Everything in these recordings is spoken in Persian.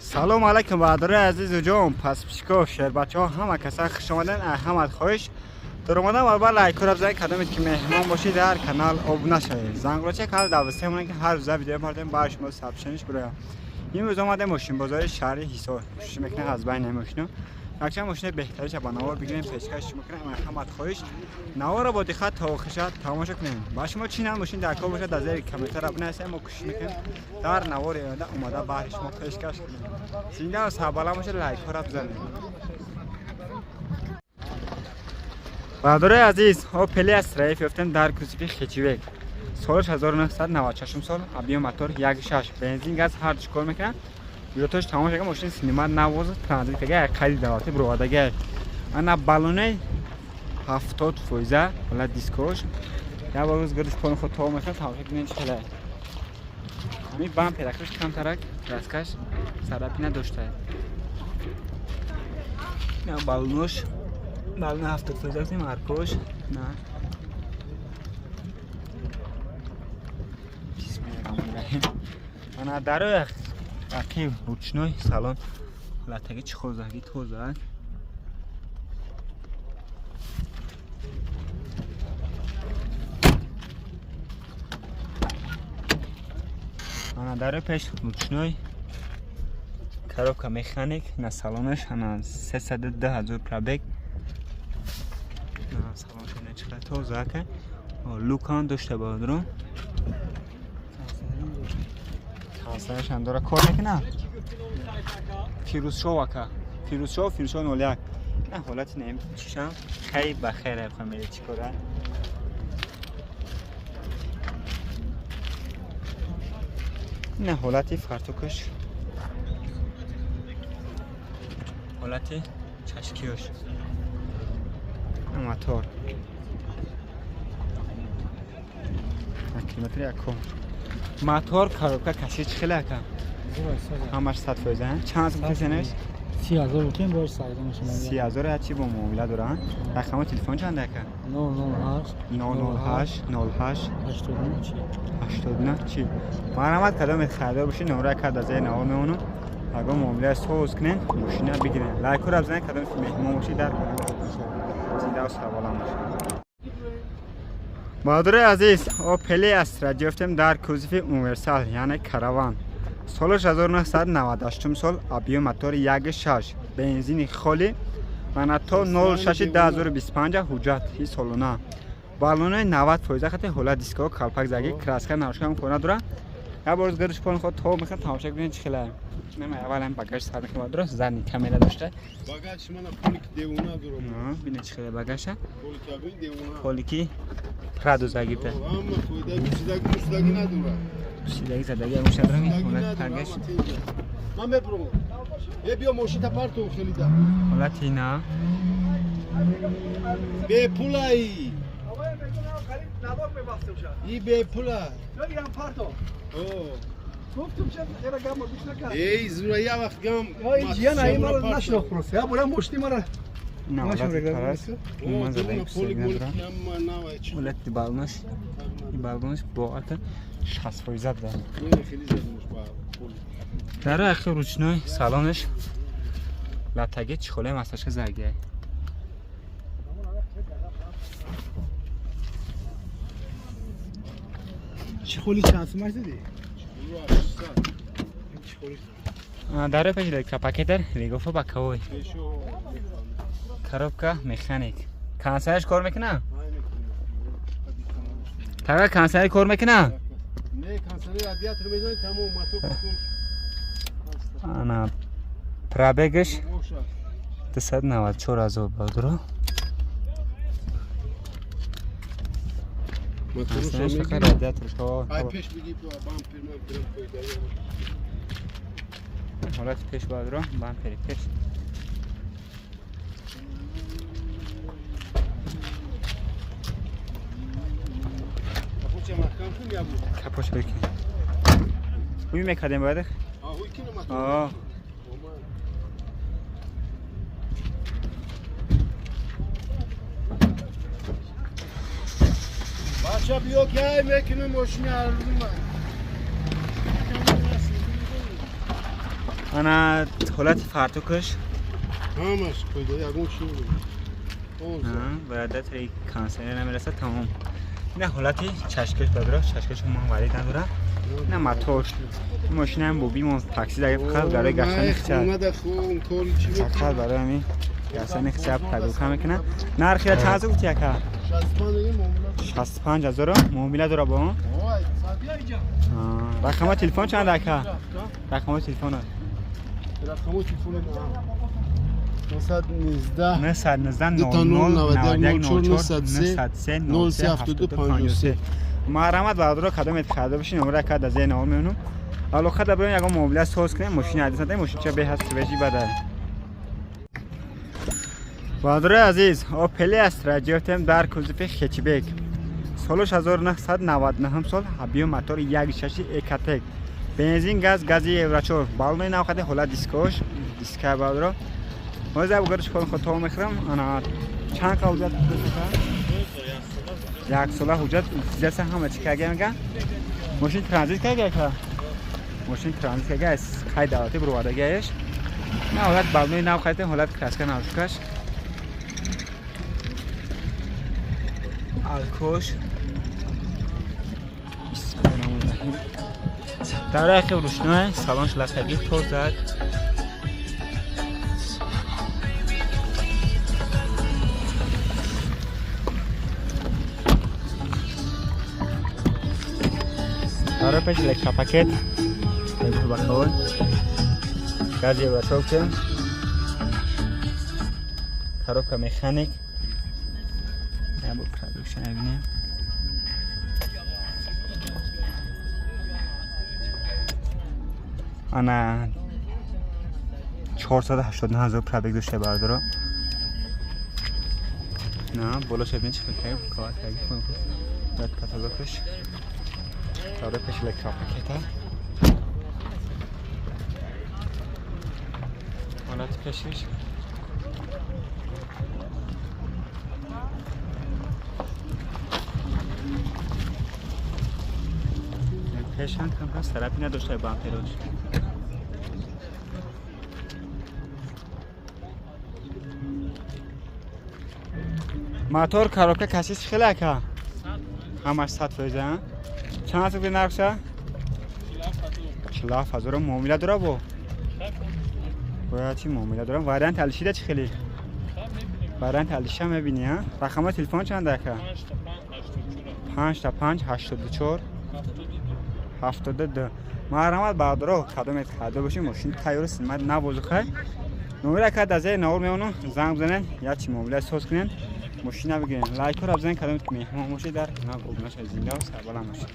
سلام علیکم برادر عزیز و جان. پس پیشکا شهر بچه‌ها همه کسا خوش آمدن. احمد خوش در اومدم. البته لایک و بزنید کدامید که مهمان باشید در کانال ابونه شوید. زنگوله کال دوسته مونن که هر روز ویدیو می‌ذارم برای شما سابسکرایبش کنید. این روز اومدم ماشین بازار شهر حصار کوشش میکنم از بین نمیشنم اکچوال ماشین بهتری چه با نوار بگیریم پیشکش میکنم. احمد خوش نوار رو با دقت تا آخر تماشا کنیم. با شما چی نه ماشین در کار باشه از زیر کامپیوتر ابونه هستیم ما کوشش میکنیم در نوار اومده برای شما پیشکش کنیم. زنده و سابالا باشه لایک رو بزنید. برادر عزیز اوپل استرایف یافتم در کوچه خچیوک سالش 1996 سال ابی موتور 1.6 بنزین گاز هر چی کار میکنه. بیوتاش تمام شده ماشین سینما نواز ترانزیت که خیلی دواته برادگه انا بالونه 70% ولی دیسکوش یا با روز گردش پون خود تو میخواد تا فکر نمیشه شده. همین بام پیداکش کم ترک دستکش سرپی نداشته. نه بالونش بالونه 70% است مارکوش نه. بسم الله الرحمن الرحیم. انا داره اکی روچنوی سالن لاتگی چی خوزگی توزد انا داره پیش روچنوی کاروبکا مکانیک نه سالنش انا 310,000 پرابگ نه سالنش نه چقدر توزده لوکان داشته بادرون کاسهش هم داره کار میکنه. فیروز شو نولیک نه حالتی نیم چیشم خیلی بخیره فهمیده چی کاره نه حالتی فرتوکش حالتی چشکیوش موتور کیلومتر یکم موتور کاروبکا کشیش خیلی کم همش 100% چند سال پیشنش 30,000 روکیم باش سایدم شما 30,000 هرچی با معامله دارن. رقم تلفن چنده که 908 89 چی مرحمت کدام خریدار باشی نمره کد از این نوار میمونم اگه معامله سوز کنین ماشین بگیرین لایک رو بزنین کدام مهمون باشی در زنده و سوالم باشه. برادر عزیز اوپل استرا گرفتم در کوزیف اونورسال یعنی کاروان سالش 1998 سال ابی موتور 1.6 بنزین خالی و نتو 06/2025 حجت هی سالونه بالونه 90% خط هولا دیسکو کالپاک زگی کراسکا ناشکام کنه داره یا باز گردش پون خود تو میخواد تماشا کنین چه خلاص نمی اولا باگاژ سر میکنه درست زنی کاملا داشته باگاژ من پولیک دیوونه دارم ببین چه خلاص باگاژه پولیک دیوونه پولیکی پرادو زگیته اما خودی چیزی نداره چیزی زدگی همش دارم حالت پرگش من ببرم بیا ماشین تا پارتو خریده حالت اینا به پولای ای به پولای میگم پارتو گفتم چه era gama بیش نکرد ای زورا یا وقت گام ای جیان ای ما نشناخت پروسه یا برام مشتی مرا نه حالت پرگش من زدگی پولیک ندارم نم نه چی حالت بالونش با ات 60% داره خیلی زدمش با پولیک در اخر روچنوی سالنش لاتگی چخوله مساج زرگه چی خولی چند سمت دیدی داره پیش دیگه پاکتر لیگوفو باکوی کاروبکا مکانیک کانسرش کار میکنه تا کانسر کار میکنه نه کانسر رادیاتور میزنی تمام موتور انا پرابگش 294,000 بادرو کانسرش فقط رادیاتورش ای پیش بگی تو بام پیرم حالت پیش بادرو بام پیش کپوش بکی اوی میکردیم باید آه بچه بیا که میکنه ماشین ارزون انا حالت فرتوکش همش پیدا یگون چی بود برادت ای کانسر نمیرسه تمام نه حالتی چشکش بدره چشکش ما وارد نداره نه موتور ماشین هم بوبی ما تاکسی دیگه فقط برای گشتن خچه اومده خون کاری چی بود فقط برای همین گشتن خچه پردوکه میکنه نرخ را چند گفتی یکا 65000 معامله داره با اون رقم تلفن چند یکا رقم تلفن رقم تلفن 919 محرمت بردارو کدام اتخاذ بشین نمره کد از این اول میونم حالا خدا بریم یگو موبایل سوز کنیم ماشین عزیز نداریم ماشین چه به هست بهشی بده بردار عزیز اوپل استراجیوتم در کوزیف خچبک سالش 1999 سال هبیو موتور 1.6 اکاتک بنزین گازی اورچور بالای ناخته حالا دیسکوش دیسکا بردارو موزه بگرش کن خود تو میخرم انا چند حجت یک ساله حجت جلسه همه چی که میگن ماشین ترانزیت که ماشین ترانزیت که از خیلی دعوتی برواده گهش نه حالت بالای ناو خیلی حالت کسکه ناشکش الکوش در اخی روشنه سالانش لسگی تور زد Ahora pues el extra paquet el bajón casi el bachauque karoka mechanic ya bu production evine ana 489000 پرابگ داشته بردارو نه بالاش ببین چه فکر کار کنم داد کاتالوگش داره پیش الکترا پاکت حالت پیشش پیشن کم پس طرفی نداشته بامپیروش موتور کاروکه کسیش خیلی که همش 100 فیزه چند هست که نرخشه؟ 40000 معامله داره با باید چی معامله داره؟ وارنت الشیده چی خیلی؟ وارنت الشیده میبینی ها؟ رقم تلفن چند که؟ 5 تا 5 84 72 محرمت بردارو کدام اتخاذ باشیم ماشین تایور سلمت نبازو خواهی نمره که از این نور میونو زنگ بزنن یا چی معامله سوز کنن ماشین بگیرن لایک رو بزنن کدام که مهمان باشه در کنار قبناش از زنده و سربالا باشه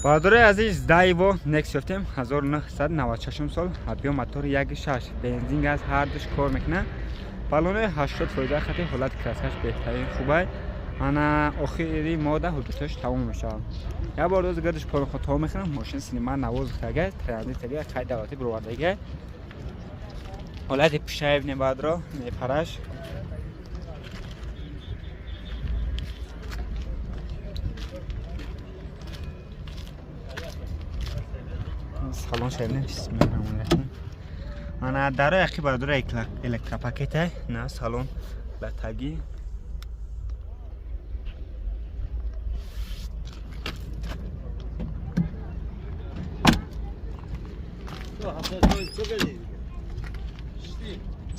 بردار عزیز دایو نکس گفتیم 1996 سال هبیو موتور 1.6 بنزین گاز هر دوش کار میکنه بالون 80 فایده خطی حالت کراسش بهترین خوبه انا آخری ماده حدودش تمام میشه یا بار روز گردش کار خود تمام میکنم ماشین سینما نواز خرگه ترانزیت دیگه خیلی دعوتی برواردگی حالت پیشای ابن بادرو میپرش سالن شدن بسم الله الرحمن الرحیم انا داره اخی بادرو الکترا پاکت نه سالن لاتگی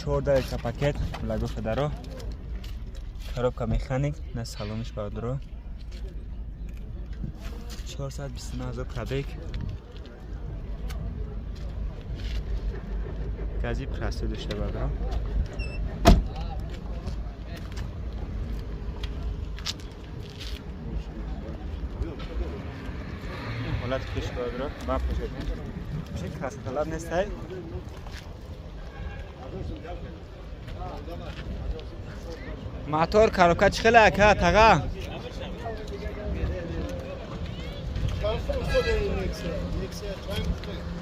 چهار الکترا پاکت لگو فدارو کاروبکا مکانیک نه سالنش بادرو 429000 پرابگ گازی پرستو داشته بادرو حالت پیش بادرو با پشت چه کاست طلب نیسته موتور کاروبکا چخله که تاگا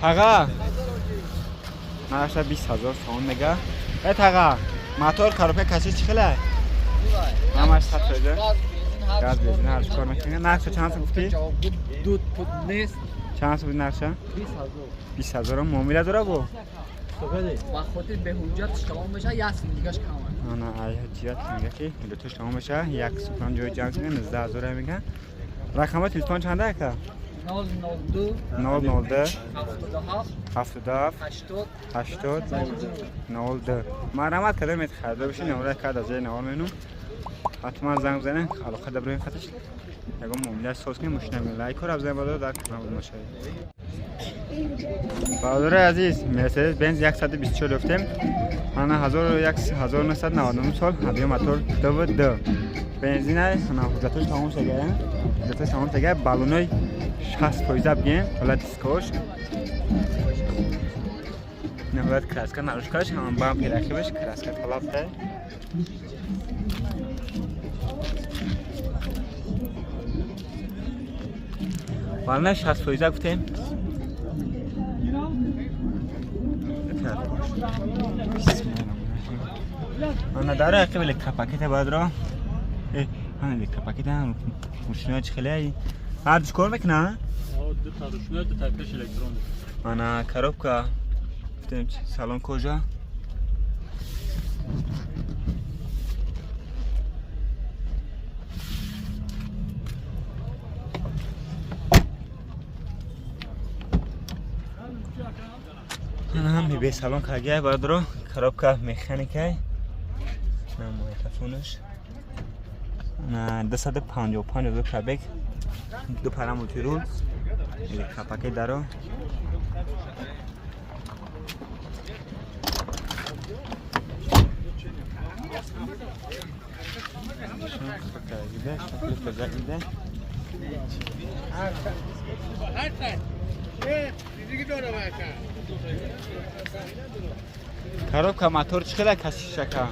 تاگا ناشتا 20000 تومان میگه ای تاگا موتور کاروبکا کسی چخله همش 100 فیزه گاز بنزین هر کار میکنه نقش چند گفتی دود پود نیست چند بود نقشه؟ 20000 20,000 معامله داره بو؟ بله با خاطر به حجت تمام بشه یا دیگه‌اش کمه. آنا ای حجیت میگه که دو تاش تمام بشه یک سوپران جای جمع کنه 19,000 میگن. رقم تلفن چنده که؟ 002 002 77 77 80 80 02 مرحمت کردم میت خریده بشین نمره کارت از جای نوار مینو حتما زنگ بزنین علاقه داره این خطش یکم معامله سوس کنیم مشین میل لایک کن ابزار بالا در کانال مشاهده برادر عزیز مرسدس بنز 124 گفتیم انا 1999 سال هدیه موتور دو بنزین انا حجتش تمام شده حجتش تمام شده بالونای 60% بگیم حالا دیسکوش نهایت کراسکا نروشکاش هم بام پیرخیبش کراسکا طلب ده بالونه 60% گفتیم انا داره اقبل کپاکت بعد را انا یک کپاکت هم ماشینا چخله هر دوش کار میکنه دو تا روشنه دو تا کش الکترونیک انا коробка گفتیم سالن کجا انا هم به سالن کاگه بعد رو коробка مکانیکه نمای تلفنش انا 255 دو پرابک دو پراموتر رو یک کپاکت داره коробка мотор چقدر کسی شکا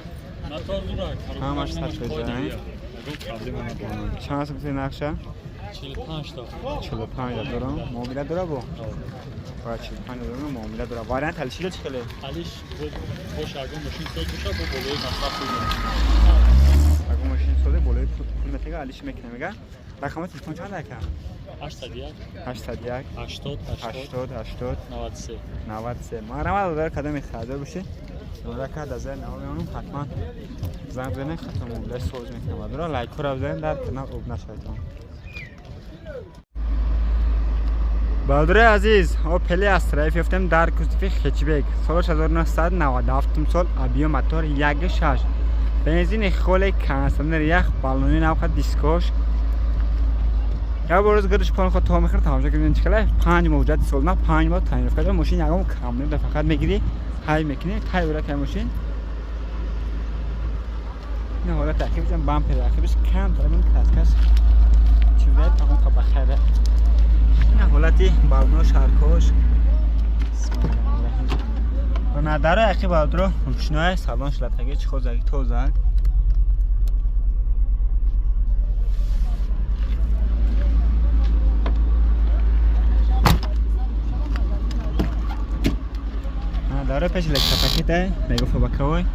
موتور دورا همش صد بزنه چند سمت نقشه 45 تا 45 دارم معامله داره با 45 دارم معامله داره وارنت تلشیل چقدر علیش با شاگون ماشین سوت بشه با بالای مصرف کنه اگه ماشین سوده بالای پول متیگه علیش میکنه میگه رقم تلفن چند که 801 801 80 80 80 93 93 محرم داره قدم خریده باشه نمره کارت از ناممون حتما زنگ بزنید خطر معامله سوز میکنه و لایک رو بزنید در کانال ابنا شایتان برادر عزیز اوپل استرا F7 در کوزیف خچبک سال 1997 سال ابیو موتور 1.6 بنزین خول کنسنر یخ بالونی نوخ دیسکوش یا بروز گرش پان خود تو میخوره تماشا کنین چکله 5 موجود سولنا 5 بار تعیین کرده ماشین یکم کامل ده فقط میگیری های میکنی تای برای که ماشین نه حالا ترکیب جام بام پیدا رکیبش کم داره من کاسکاس چیزای تمام که بخره نه حالتی بالون شارکوش و نداره اخی بعد رو ماشینای سالن شلاتگی چه خوزگی توزک داره پیش لکتاپاکیت میگو فباکوی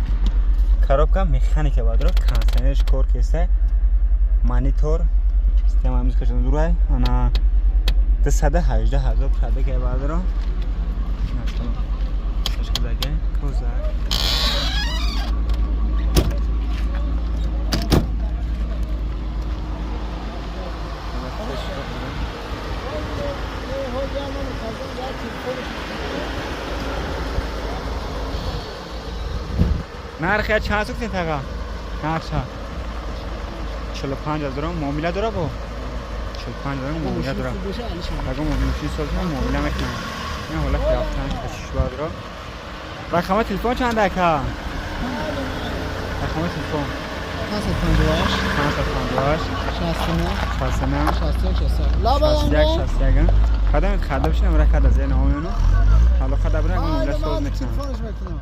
коробка механика бадро консенерш кор кеста монитор система музыка жандурай ана 218,000 пробег бадро сашкадаге коза نرخ چند سوخت این تقا؟ نرخ 45,000 معامله داره با 45,000 معامله داره اگه ماشین سوز کنم معامله میکنم این حالا خیافتنش کشیش باید را رقم تلفن چنده که؟ رقم تلفن 558 69 61 قدم خرده بشینم رکد از این آمیونو حالا خرده برای معامله سوز میکنم